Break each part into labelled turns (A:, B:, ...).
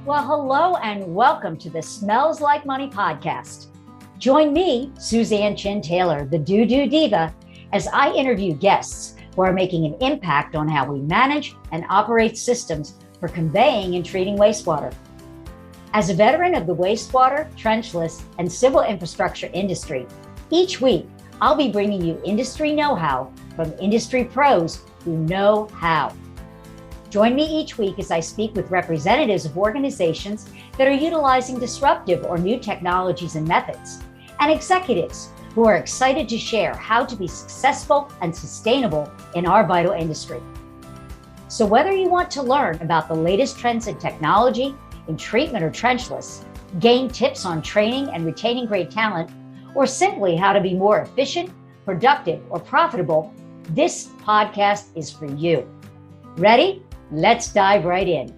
A: Well, hello and welcome to the Smells Like Money podcast. Join me, Suzanne Chin Taylor, the DooDoo Diva, as I interview guests who are making an impact on how we manage and operate systems for conveying and treating wastewater. As a veteran of the wastewater, trenchless, and civil infrastructure industry, each week I'll be bringing you industry know-how from industry pros who know how. Join me each week as I speak with representatives of organizations that are utilizing disruptive or new technologies and methods, and executives who are excited to share how to be successful and sustainable in our vital industry. So whether you want to learn about the latest trends in technology, in treatment or trenchless, gain tips on training and retaining great talent, or simply how to be more efficient, productive, or profitable, this podcast is for you. Ready? Let's dive right in.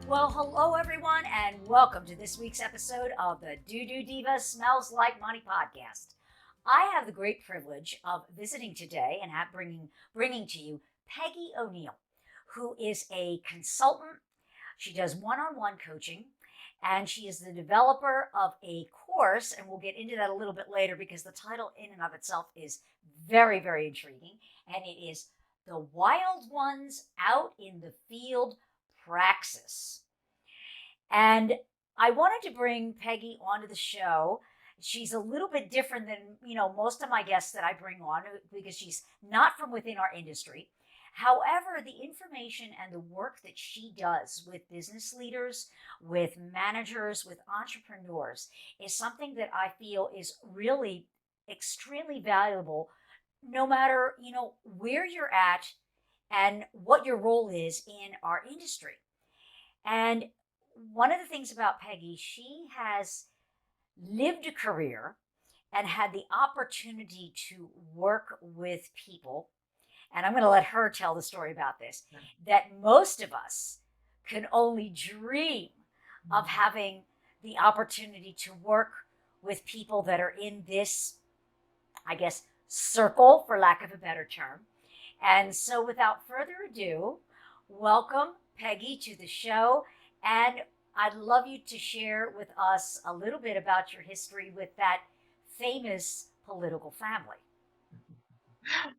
A: Well, hello everyone, and welcome to this week's episode of the DooDoo Diva Smells Like Money podcast. I have the great privilege of visiting today and bringing to you Peggy O'Neal, who is a consultant. She does one-on-one coaching, and she is the developer of a course, and we'll get into that a little bit later because the title in and of itself is very, very intriguing, and it is The Wild Ones Out in the Field Praxis. And I wanted to bring Peggy onto the show. She's a little bit different than, most of my guests that I bring on because she's not from within our industry. However, the information and the work that she does with business leaders, with managers, with entrepreneurs is something that I feel is really extremely valuable no matter, where you're at and what your role is in our industry. And one of the things about Peggy, she has lived a career and had the opportunity to work with people. And I'm going to let her tell the story about this, that most of us can only dream of having the opportunity to work with people that are in this, circle, for lack of a better term. And so without further ado, welcome Peggy to the show. And I'd love you to share with us a little bit about your history with that famous political family.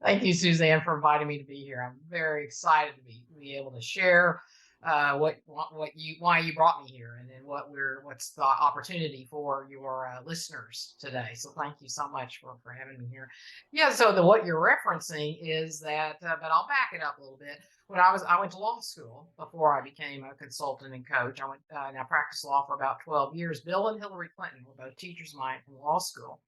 B: Thank you, Suzanne, for inviting me to be here. I'm very excited to be able to share why you brought me here, and then what's the opportunity for your listeners today. So thank you so much for having me here. Yeah. So what you're referencing is that, but I'll back it up a little bit. I went to law school before I became a consultant and coach. I practiced law for about 12 years. Bill and Hillary Clinton were both teachers of mine in law school.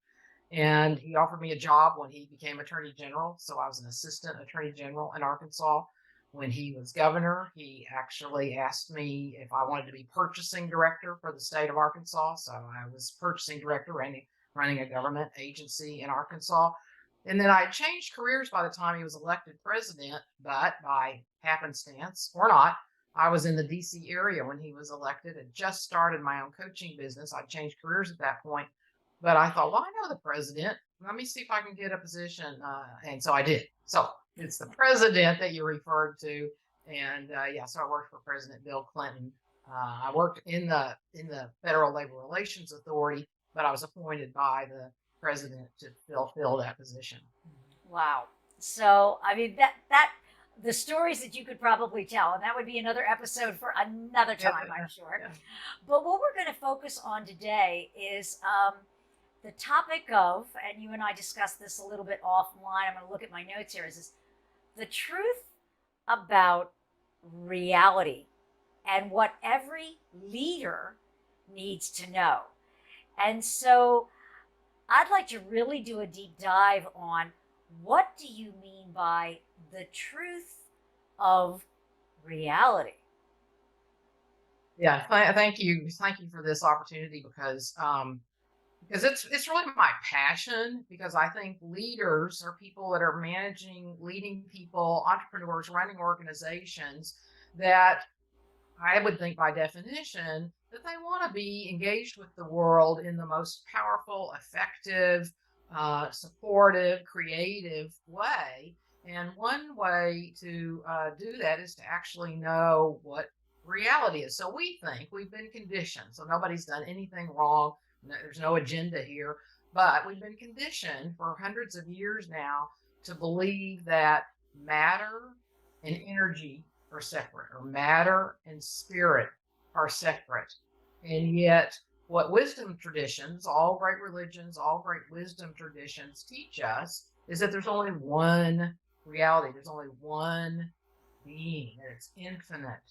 B: And he offered me a job when he became Attorney General. So I was an assistant Attorney General in Arkansas. When he was governor, he actually asked me if I wanted to be purchasing director for the state of Arkansas. So I was purchasing director running a government agency in Arkansas. And then I had changed careers by the time he was elected president, but by happenstance or not, I was in the DC area when he was elected and just started my own coaching business. I'd changed careers at that point. But I thought, well, I know the president. Let me see if I can get a position. And so I did. So it's the president that you referred to. And so I worked for President Bill Clinton. I worked in the Federal Labor Relations Authority, but I was appointed by the president to fill that position.
A: Wow. So, that the stories that you could probably tell, and that would be another episode for another time, I'm sure. Yeah. But what we're going to focus on today is the topic of, and you and I discussed this a little bit offline, I'm going to look at my notes here, is the truth about reality and what every leader needs to know. And so I'd like to really do a deep dive on what do you mean by the truth of reality?
B: Yeah, thank you for this opportunity because it's really my passion, because I think leaders are people that are leading people, entrepreneurs, running organizations, that I would think by definition that they want to be engaged with the world in the most powerful, effective, supportive, creative way. And one way to do that is to actually know what reality is. So we think we've been conditioned. So nobody's done anything wrong. There's no agenda here, but we've been conditioned for hundreds of years now to believe that matter and energy are separate, or matter and spirit are separate. And yet, what wisdom traditions, all great religions, all great wisdom traditions teach us is that there's only one reality, there's only one being, and it's infinite,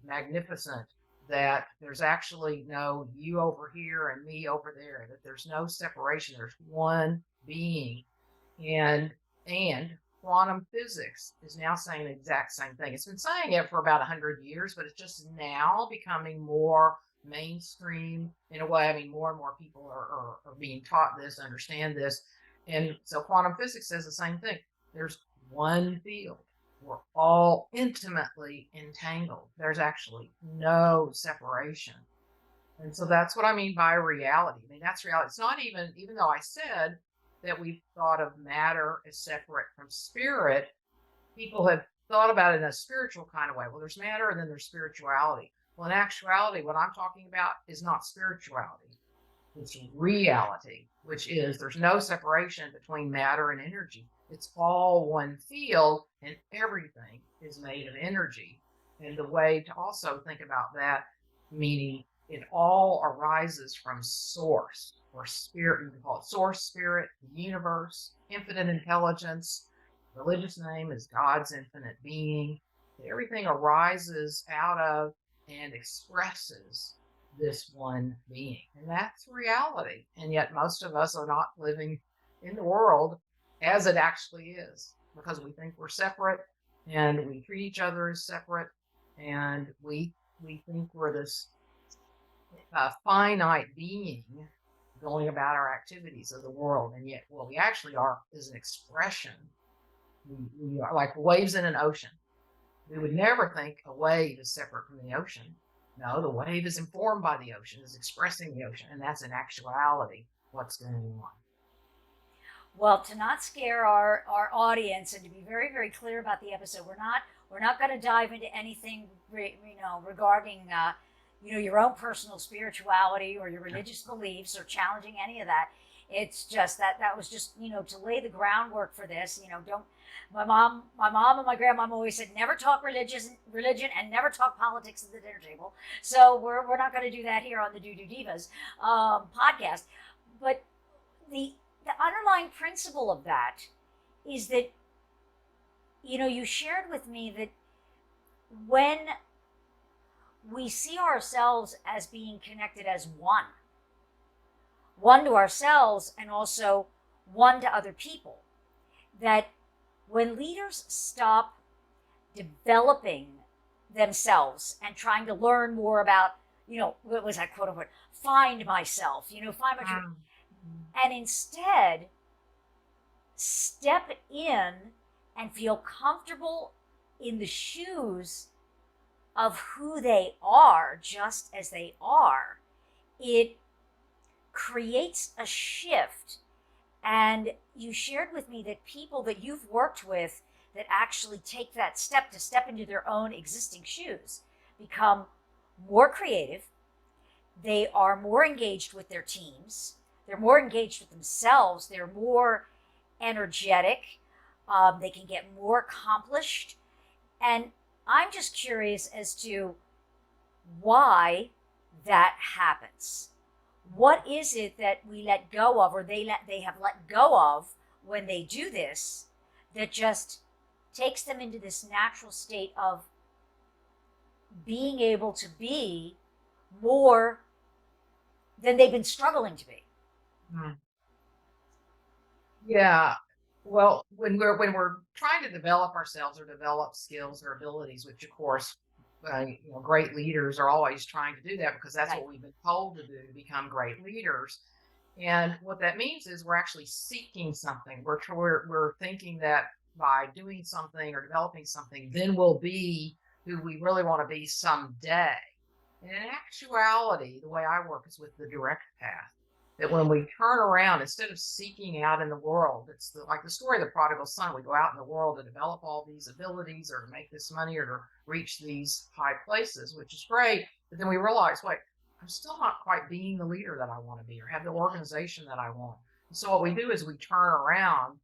B: magnificent, that there's actually no you over here and me over there, that there's no separation, there's one being. And quantum physics is now saying the exact same thing. It's been saying it for about 100 years, but it's just now becoming more mainstream in a way. I mean, more and more people are being taught this, understand this. And so quantum physics says the same thing. There's one field. We're all intimately entangled. There's actually no separation. And so that's what I mean by reality. I mean, that's reality. It's not even though I said that we've thought of matter as separate from spirit, people have thought about it in a spiritual kind of way. Well, there's matter and then there's spirituality. Well, in actuality, what I'm talking about is not spirituality. It's reality, which is there's no separation between matter and energy. It's all one field, and everything is made of energy. And the way to also think about that, meaning it all arises from source or spirit. You can call it source, spirit, the universe, infinite intelligence. Religious name is God's infinite being. Everything arises out of and expresses this one being. And that's reality. And yet most of us are not living in the world as it actually is, because we think we're separate and we treat each other as separate, and we think we're this finite being going about our activities of the world. And yet what we actually are is an expression. We are like waves in an ocean. We would never think a wave is separate from the ocean. No, the wave is informed by the ocean, is expressing the ocean, and that's in actuality what's going on.
A: Well, to not scare our audience and to be very, very clear about the episode, we're not going to dive into anything regarding your own personal spirituality or your religious beliefs or challenging any of that. It's just that was just to lay the groundwork for this. Don't. My mom and my grandmom always said never talk religion and never talk politics at the dinner table. So we're not going to do that here on the DooDoo Divas podcast. But the underlying principle of that is that you shared with me that when we see ourselves as being connected as one to ourselves and also one to other people, that when leaders stop developing themselves and trying to learn more about, what was that quote unquote, find myself, find my truth, and instead step in and feel comfortable in the shoes of who they are, just as they are, it creates a shift. And you shared with me that people that you've worked with that actually take that step to step into their own existing shoes become more creative. They are more engaged with their teams. They're more engaged with themselves. They're more energetic. They can get more accomplished. And I'm just curious as to why that happens. What is it that we let go of, or they have let go of when they do this, that just takes them into this natural state of being able to be more than they've been struggling to be?
B: Yeah. Well, when we're trying to develop ourselves or develop skills or abilities, which of course, great leaders are always trying to do that, because that's what we've been told to do to become great leaders. And what that means is we're actually seeking something. We're thinking that by doing something or developing something, then we'll be who we really want to be someday. And in actuality, the way I work is with the direct path. that when we turn around, instead of seeking out in the world, it's like the story of the prodigal son. We go out in the world to develop all these abilities or to make this money or to reach these high places, which is great. But then we realize, wait, I'm still not quite being the leader that I want to be or have the organization that I want. And so what we do is we turn around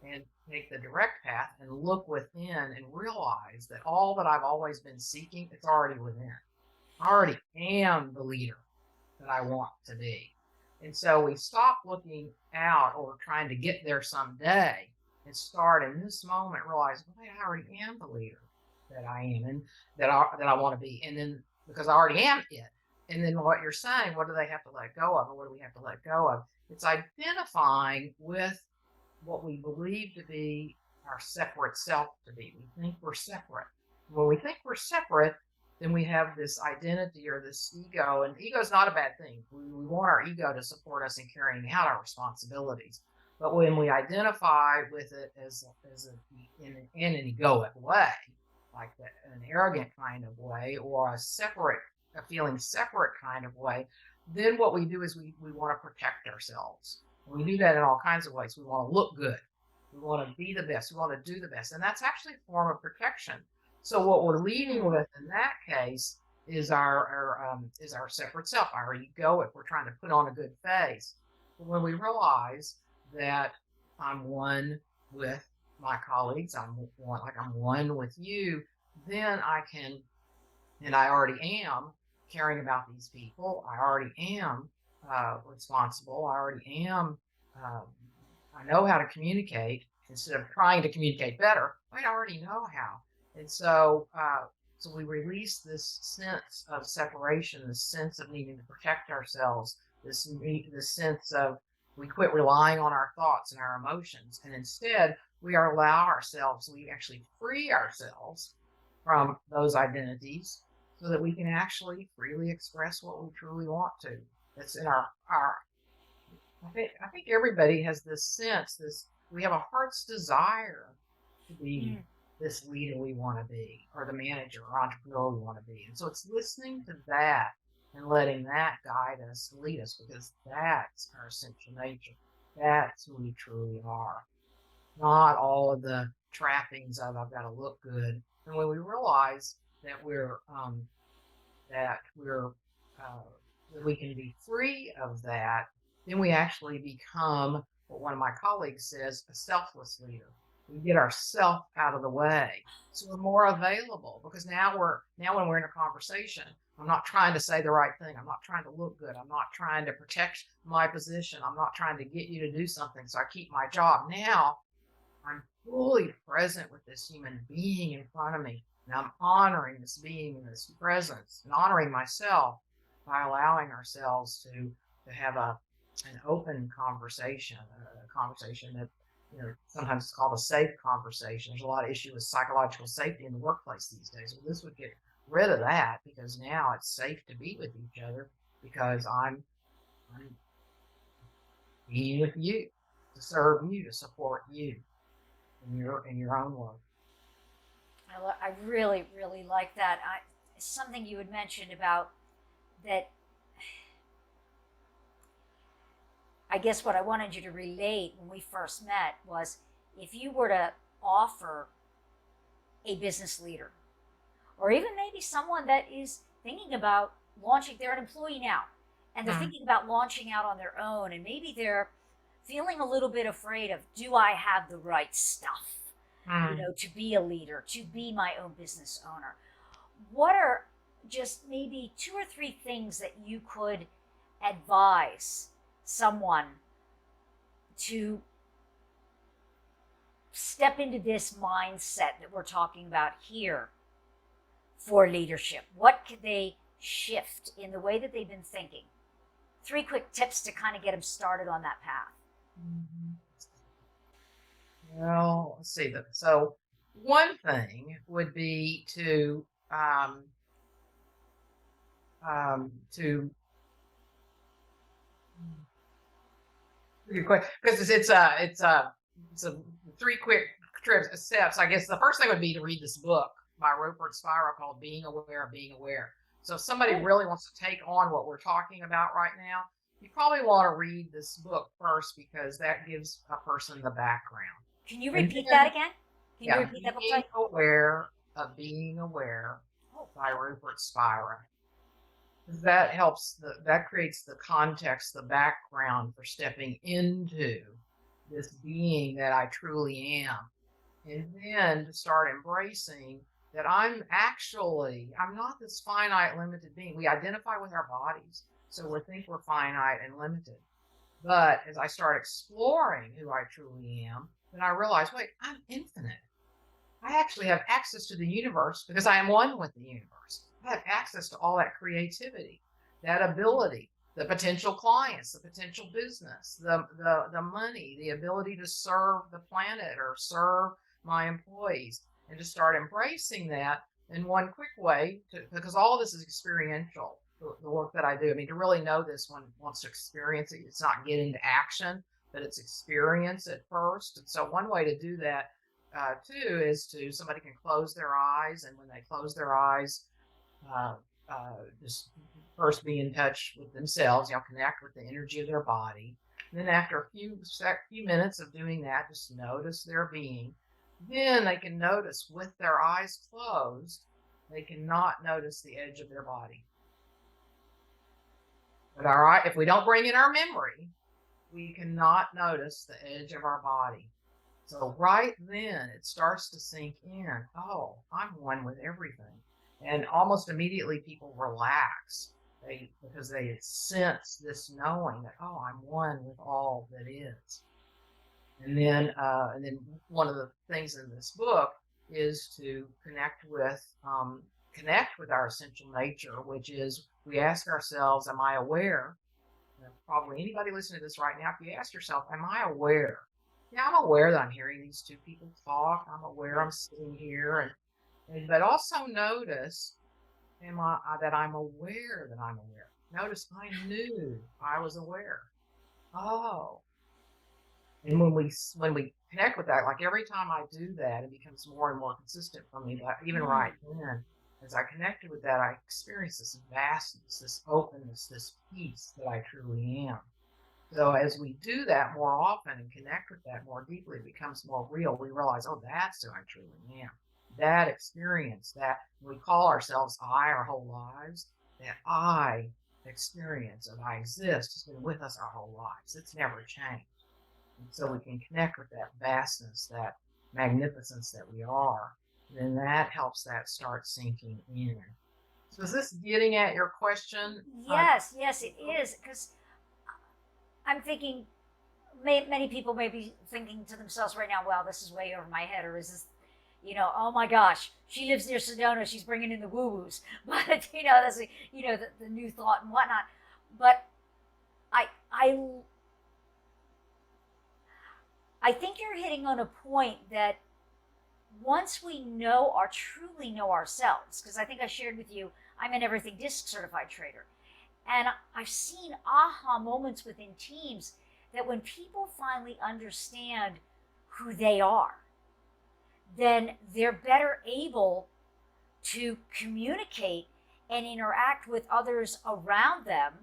B: and take the direct path and look within and realize that all that I've always been seeking, it's already within. I already am the leader that I want to be. And so we stop looking out or trying to get there someday and start in this moment, realize, wait, I already am the leader that I am and that I want to be. And then because I already am it. And then what you're saying, what do they have to let go of? Or what do we have to let go of? It's identifying with what we believe to be our separate self to be. We think we're separate. When we think we're separate, then we have this identity or this ego, and ego is not a bad thing. We want our ego to support us in carrying out our responsibilities. But when we identify with it in an egoic way, like an arrogant kind of way, or a feeling separate kind of way, then what we do is we want to protect ourselves. And we do that in all kinds of ways. We want to look good. We want to be the best. We want to do the best. And that's actually a form of protection. So what we're leading with in that case is our separate self, our ego, if we're trying to put on a good face. But when we realize that I'm one with my colleagues, I'm one with you, then I can, and I already am caring about these people. I already am responsible. I already am. I know how to communicate instead of trying to communicate better. I already know how. And so we release this sense of separation, this sense of needing to protect ourselves, this sense of we quit relying on our thoughts and our emotions, and instead we actually free ourselves from those identities so that we can actually freely express what we truly want to. That's in our I think everybody has this sense, we have a heart's desire to be this leader we want to be, or the manager or entrepreneur we want to be. And so it's listening to that and letting that guide us, lead us, because that's our essential nature. That's who we truly are. Not all of the trappings of I've got to look good. And when we realize that that we can be free of that, then we actually become what one of my colleagues says, a selfless leader. We get ourselves out of the way, so we're more available, because now when we're in a conversation, I'm not trying to say the right thing. I'm not trying to look good. I'm not trying to protect my position. I'm not trying to get you to do something so I keep my job. Now I'm fully present with this human being in front of me, and I'm honoring this being in this presence and honoring myself by allowing ourselves to have an open conversation, a conversation that, sometimes it's called a safe conversation. There's a lot of issue with psychological safety in the workplace these days. Well, this would get rid of that, because now it's safe to be with each other, because I'm being with you to serve you, to support you in your own work.
A: I really, really like that. Something you had mentioned about that. I guess what I wanted you to relate when we first met was, if you were to offer a business leader, or even maybe someone that is thinking about launching, they're an employee now, and they're thinking about launching out on their own, and maybe they're feeling a little bit afraid of, do I have the right stuff, to be a leader, to be my own business owner? What are just maybe 2 or 3 things that you could advise someone to step into this mindset that we're talking about here for leadership? What could they shift in the way that they've been thinking? 3 quick tips to kind of get them started on that path.
B: Well, let's see. So one thing would be to because it's a 3 quick steps. I guess the first thing would be to read this book by Rupert Spira called Being Aware of Being Aware. So if somebody really wants to take on what we're talking about right now, you probably want to read this book first because that gives a person the background.
A: Can you
B: And
A: repeat
B: then,
A: that again? Can you
B: yeah,
A: repeat that book
B: being
A: title?
B: aware of being aware
A: Oh,
B: by Rupert Spira. That helps, that creates the context, the background for stepping into this being that I truly am. And then to start embracing that I'm not this finite, limited being. We identify with our bodies, so we think we're finite and limited. But as I start exploring who I truly am, then I realize, wait, I'm infinite. I actually have access to the universe because I am one with the universe. I have access to all that creativity, that ability, the potential clients, the potential business, the money, the ability to serve the planet or serve my employees, and to start embracing that in one quick way, because all of this is experiential. The work that I do. I mean, to really know this, one wants to experience it. It's not get into action, but it's experience at first. And so one way to do that too is to somebody can close their eyes, and when they close their eyes, uh, just first be in touch with themselves, connect with the energy of their body. And then after a few minutes of doing that, just notice their being. Then they can notice with their eyes closed, they cannot notice the edge of their body. But if we don't bring in our memory, we cannot notice the edge of our body. So right then it starts to sink in. Oh, I'm one with everything. And almost immediately people relax because they sense this knowing that, oh, I'm one with all that is. And then one of the things in this book is to connect with our essential nature, which is we ask ourselves, am I aware? Probably anybody listening to this right now, if you ask yourself, am I aware? Yeah, I'm aware that I'm hearing these two people talk. I'm aware I'm sitting here, but also notice, that I'm aware that I'm aware. Notice I knew I was aware. Oh, and when we connect with that, like every time I do that, it becomes more and more consistent for me. But even right then, as I connected with that, I experienced this vastness, this openness, this peace that I truly am. So as we do that more often and connect with that more deeply, it becomes more real. We realize, oh, that's who I truly am. That experience, that we call ourselves I our whole lives, that I experience of I exist has been with us our whole lives. It's never changed. And so we can connect with that vastness, that magnificence that we are. Then that helps that start sinking in. So is this getting at your question?
A: Yes, yes, it is. Because I'm thinking, many people may be thinking to themselves right now, wow, this is way over my head. Or is this, oh my gosh, she lives near Sedona, she's bringing in the woo-woos. But, that's, the new thought and whatnot. But I think you're hitting on a point that once we truly know ourselves, because I think I shared with you, I'm an everything DISC certified trader. And I've seen aha moments within teams that when people finally understand who they are, then they're better able to communicate and interact with others around them.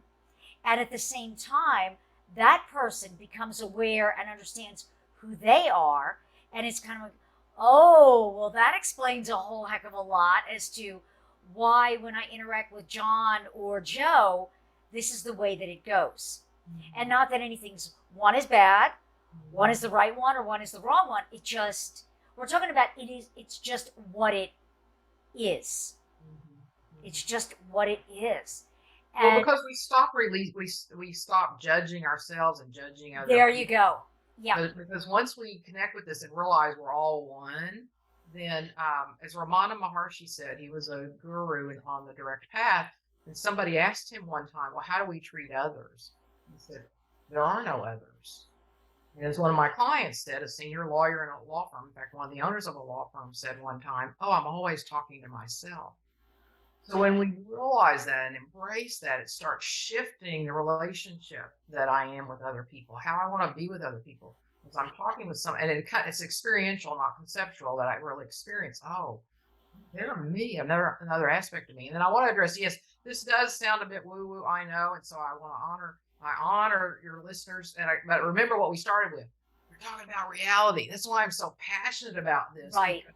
A: And at the same time, that person becomes aware and understands who they are. And it's kind of like, oh, well, that explains a whole heck of a lot as to why when I interact with John or Joe, this is the way that it goes. Mm-hmm. And not that one is bad, one is the right one, or one is the wrong one. We're talking about it's just what it is. Mm-hmm. It's just what it is.
B: Well, because we stop judging ourselves and judging others.
A: There you go. Yeah.
B: Because once we connect with this and realize we're all one, then as Ramana Maharshi said, he was a guru on the direct path, and somebody asked him one time, well, how do we treat others? He said, there are no others. And as one of my clients said, a senior lawyer in a law firm, in fact, one of the owners of a law firm said one time, oh, I'm always talking to myself. So when we realize that and embrace that, it starts shifting the relationship that I am with other people, how I want to be with other people. As I'm talking with someone, and it's experiential, not conceptual, that I really experience. Oh, they're me, another aspect of me. And then I want to address, yes, this does sound a bit woo-woo, I know, and so I want to honor I honor your listeners, but remember what we started with. We're talking about reality. That's why I'm so passionate about this,
A: Right.
B: because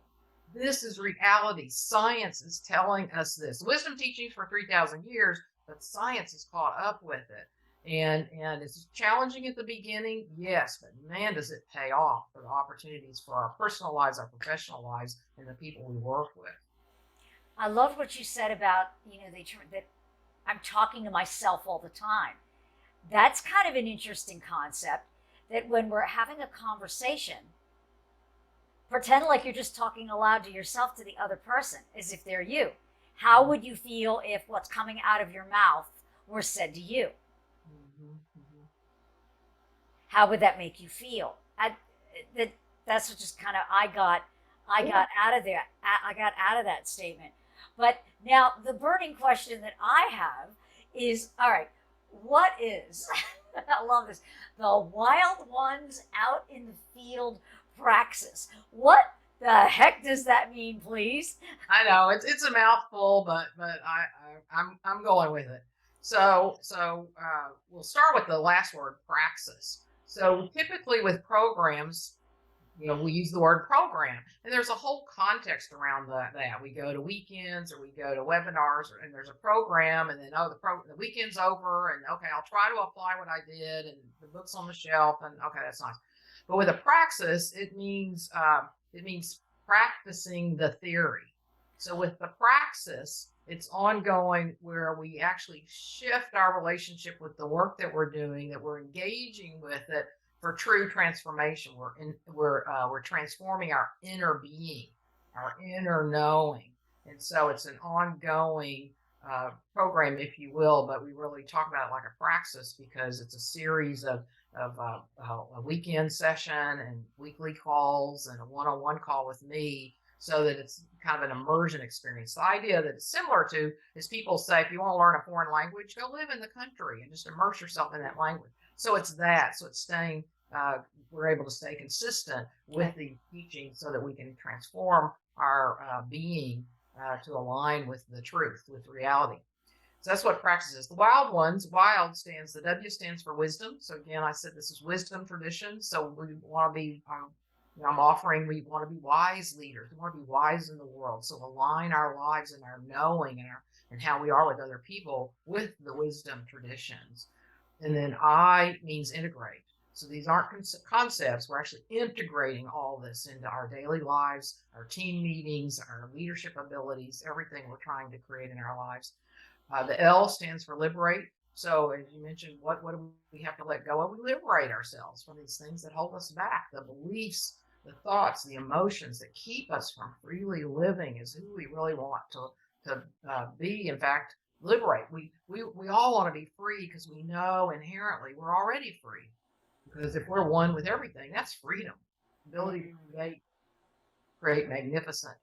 B: this is reality. Science is telling us this. Wisdom teachings for 3,000 years, but science has caught up with it. And it's challenging at the beginning, yes, but man, does it pay off for the opportunities for our personal lives, our professional lives, and the people we work with.
A: I love what you said about, that I'm talking to myself all the time. That's kind of an interesting concept, that when we're having a conversation, pretend like you're just talking aloud to yourself, to the other person, as if they're you. How would you feel if what's coming out of your mouth were said to you?
B: Mm-hmm, mm-hmm.
A: How would that make you feel? That's what just kind of I got out of there. I got out of that statement. But now the burning question that I have is, all right, what is, I love this, the wild ones out in the field praxis? What the heck does that mean, please?
B: I know it's a mouthful, but I'm going with it. So we'll start with the last word, praxis. So typically with programs, we use the word program, and there's a whole context around that. We go to weekends or we go to webinars, and there's a program, and then the weekend's over, and okay, I'll try to apply what I did, and the book's on the shelf, and okay, that's nice. But with a praxis, it means practicing the theory. So with the praxis, it's ongoing, where we actually shift our relationship with the work that we're doing, that we're engaging with it for true transformation. We're transforming our inner being, our inner knowing, and so it's an ongoing program, if you will. But we really talk about it like a praxis, because it's a series of a weekend session and weekly calls and a one-on-one call with me, so that it's kind of an immersion experience. The idea that it's similar to is, people say, if you want to learn a foreign language, go live in the country and just immerse yourself in that language. So it's that. So it's staying. We're able to stay consistent with the teaching, so that we can transform our being to align with the truth, with reality. So that's what praxis is. The wild ones, the W stands for wisdom. So again, I said this is wisdom tradition. So we want to be, we want to be wise leaders. We want to be wise in the world. So align our lives and our knowing and how we are with other people with the wisdom traditions. And then I means integrate. So these aren't concepts. We're actually integrating all this into our daily lives, our team meetings, our leadership abilities, everything we're trying to create in our lives. The L stands for liberate. So as you mentioned, what do we have to let go of? We liberate ourselves from these things that hold us back, the beliefs, the thoughts, the emotions that keep us from freely living as who we really want to be. In fact, liberate. We all want to be free, because we know inherently we're already free. Because if we're one with everything, that's freedom, ability to create magnificent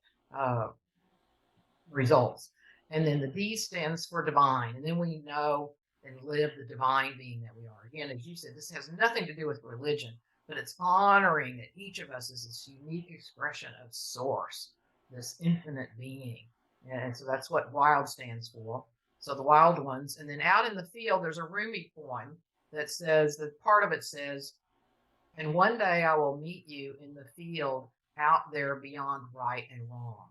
B: results. And then the D stands for divine. And then we know and live the divine being that we are. Again, as you said, this has nothing to do with religion, but it's honoring that each of us is this unique expression of source, this infinite being. And so that's what wild stands for. So the wild ones. And then out in the field, there's a Rumi poem that says, that part of it says, and one day I will meet you in the field out there beyond right and wrong.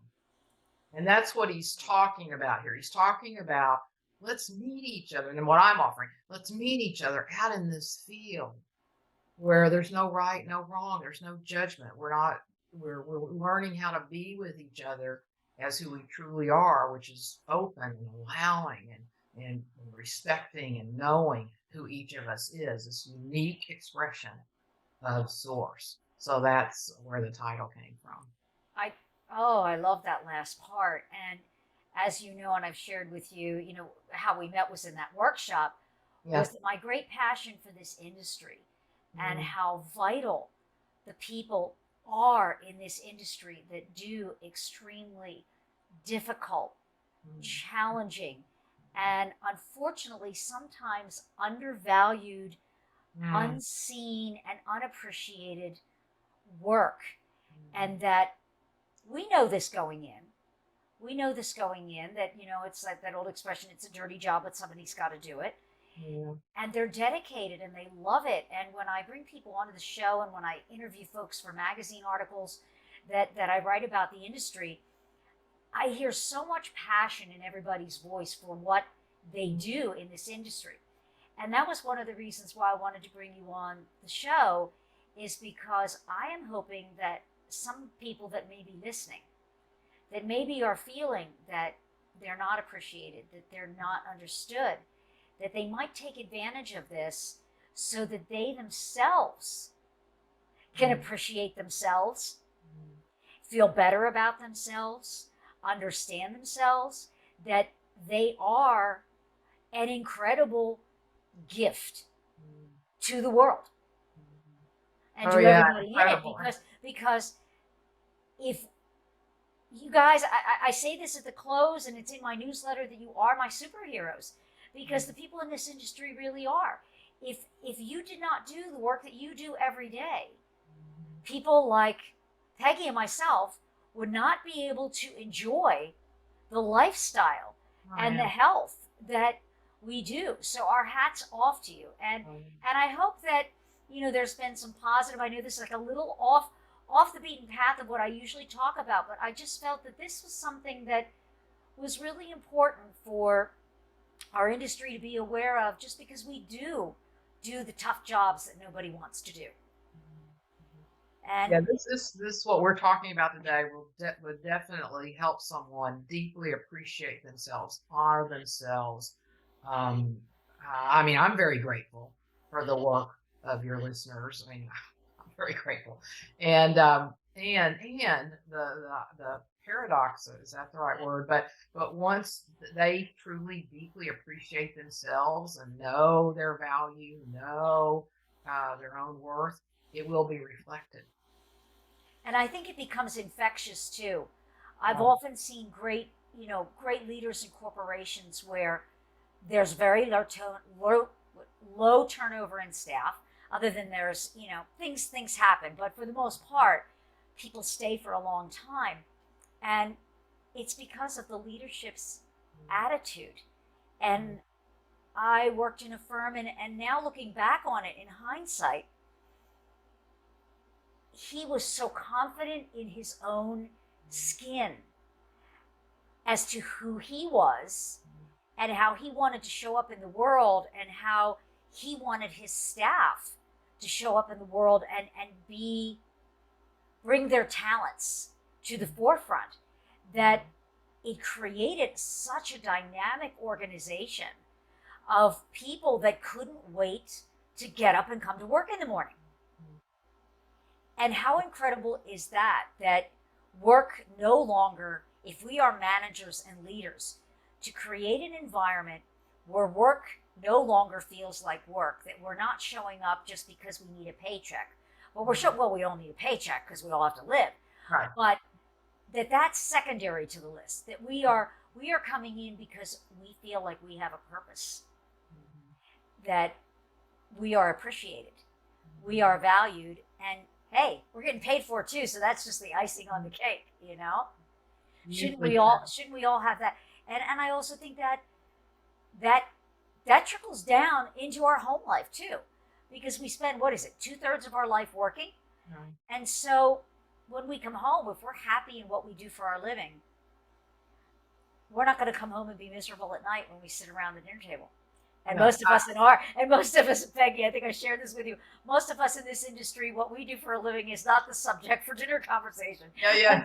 B: And that's what he's talking about here. He's talking about, let's meet each other. And what I'm offering, let's meet each other out in this field where there's no right, no wrong. There's no judgment. We're learning how to be with each other as who we truly are, which is open and allowing and respecting and knowing who each of us is, this unique expression of source. So that's where the title came from.
A: I love that last part. And as you know, and I've shared with you, how we met was in that workshop, was my great passion for this industry and how vital the people are in this industry that do extremely difficult, challenging, and unfortunately sometimes undervalued, unseen, and unappreciated work. And that we know this going in. We know this going in, that, it's like that old expression, it's a dirty job, but somebody's got to do it.
B: Yeah.
A: and they're dedicated and they love it. And when I bring people onto the show and when I interview folks for magazine articles that I write about the industry, I hear so much passion in everybody's voice for what they do in this industry. And that was one of the reasons why I wanted to bring you on the show, is because I am hoping that some people that may be listening, that maybe are feeling that they're not appreciated, that they're not understood, that they might take advantage of this so that they themselves can appreciate themselves, feel better about themselves, understand themselves, that they are an incredible gift to the world and to everybody in it. Because if you guys, I say this at the close, and it's in my newsletter, that you are my superheroes, because the people in this industry really are. If you did not do the work that you do every day, people like Peggy and myself would not be able to enjoy the lifestyle and the health that we do. So our hats off to you. And I hope that, you know, there's been some positive. I know this is like a little off the beaten path of what I usually talk about, but I just felt that this was something that was really important for our industry to be aware of, just because we do the tough jobs that nobody wants to do. And
B: yeah, this what we're talking about today would definitely help someone deeply appreciate themselves, honor themselves. I mean, I'm very grateful for the work of your listeners. I mean, I'm very grateful, and the paradox, is that the right word? But once they truly deeply appreciate themselves and know their value, know their own worth, it will be reflected.
A: And I think it becomes infectious too. I've often seen great leaders in corporations where there's very low turnover in staff. Other than there's, things happen, but for the most part, people stay for a long time, and it's because of the leadership's attitude. And I worked in a firm, and now looking back on it in hindsight, he was so confident in his own skin as to who he was and how he wanted to show up in the world, and how he wanted his staff to show up in the world and bring their talents to the forefront, that it created such a dynamic organization of people that couldn't wait to get up and come to work in the morning. And how incredible is that work no longer, if we are managers and leaders, to create an environment where work no longer feels like work, that we're not showing up just because we need a paycheck. Well, we all need a paycheck because we all have to live.
B: Right.
A: But that's secondary to the list, that we are coming in because we feel like we have a purpose, that we are appreciated, we are valued, and hey, we're getting paid for it too, so that's just the icing on the cake, Shouldn't we all have that? And I also think that trickles down into our home life too, because we spend, 2/3 of our life working.
B: Right.
A: And so when we come home, if we're happy in what we do for our living, we're not going to come home and be miserable at night when we sit around the dinner table. And most of us, Peggy, I think I shared this with you, most of us in this industry, what we do for a living is not the subject for dinner conversation.
B: Yeah.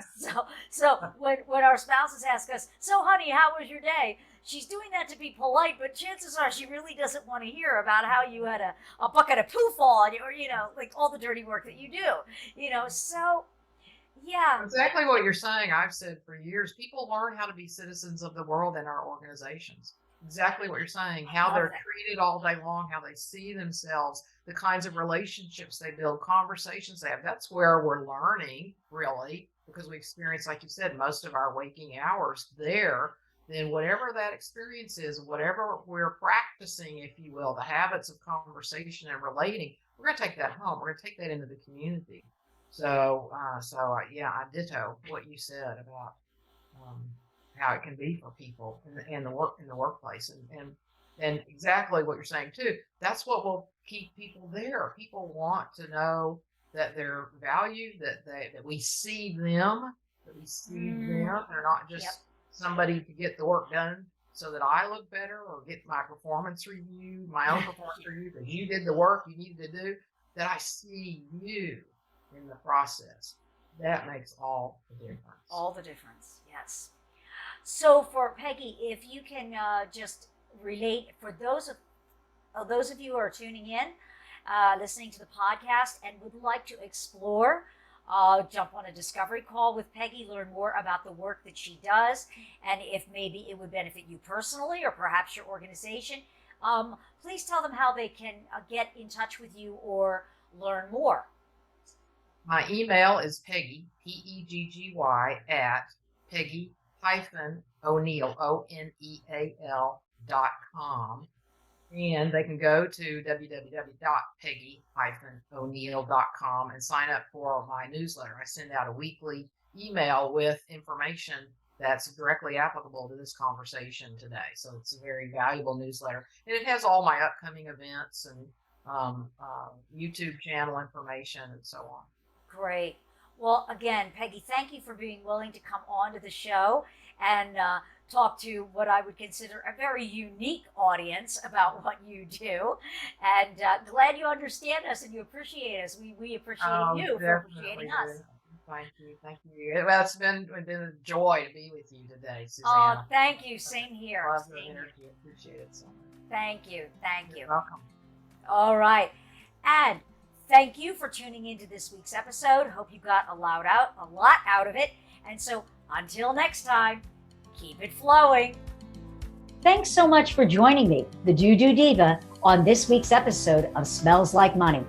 A: So when our spouses ask us, so honey, how was your day? She's doing that to be polite, but chances are she really doesn't want to hear about how you had a bucket of poo fall on you, or, like all the dirty work that you do, so yeah.
B: Exactly what you're saying. I've said for years, people learn how to be citizens of the world in our organizations. Exactly what you're saying, how they're treated all day long, how they see themselves, the kinds of relationships they build, conversations they have. That's where we're learning, really, because we experience, like you said, most of our waking hours there. Then whatever that experience is, whatever we're practicing, if you will, the habits of conversation and relating, we're going to take that home. We're going to take that into the community. So yeah, I ditto what you said about how it can be for people in the workplace, and And exactly what you're saying too. That's what will keep people there. People want to know that they're valued, that we see them, that we see them. They're not just somebody to get the work done so that I look better or get my performance review, my own performance review, because you did the work you needed to do. That I see you in the process. That makes all the difference.
A: All the difference, yes. So for Peggy, if you can just relate for those of you who are tuning in, listening to the podcast, and would like to explore, jump on a discovery call with Peggy, learn more about the work that she does, and if maybe it would benefit you personally or perhaps your organization, please tell them how they can get in touch with you or learn more.
B: My email is Peggy, P-E-G-G-Y, at Peggy-O'Neal, O-N-E-A-L.com. And they can go to www.peggy-o'neal.com and sign up for my newsletter. I send out a weekly email with information that's directly applicable to this conversation today. So it's a very valuable newsletter. And it has all my upcoming events and YouTube channel information and so on.
A: Great. Well, again, Peggy, thank you for being willing to come on to the show and talk to what I would consider a very unique audience about what you do. And glad you understand us and you appreciate us. We appreciate you for appreciating us.
B: Thank you. Thank you. Well, it's been a joy to be with you today, Susanna.
A: Oh, thank you. Same here.
B: Love the energy. Appreciate it so much.
A: Thank you. Thank you.
B: You're welcome.
A: All right. And thank you for tuning into this week's episode. Hope you got a lot out of it. And so until next time, keep it flowing. Thanks so much for joining me, the DooDoo Diva, on this week's episode of Smells Like Money.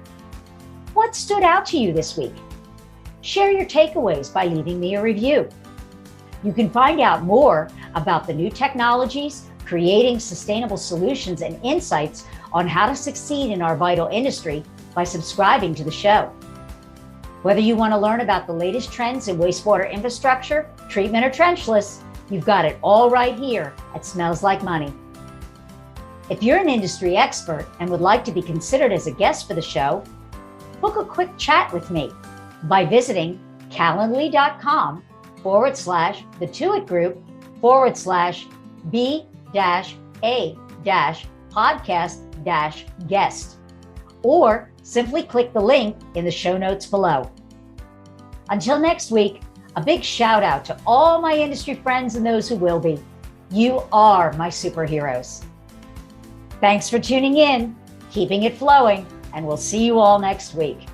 A: What stood out to you this week? Share your takeaways by leaving me a review. You can find out more about the new technologies, creating sustainable solutions, and insights on how to succeed in our vital industry by subscribing to the show. Whether you want to learn about the latest trends in wastewater infrastructure, treatment, or trenchless, you've got it all right here at Smells Like Money. If you're an industry expert and would like to be considered as a guest for the show, book a quick chat with me by visiting calendly.com/the2it group/B-A-podcast-guest, or simply click the link in the show notes below. Until next week, a big shout out to all my industry friends and those who will be. You are my superheroes. Thanks for tuning in, keeping it flowing, and we'll see you all next week.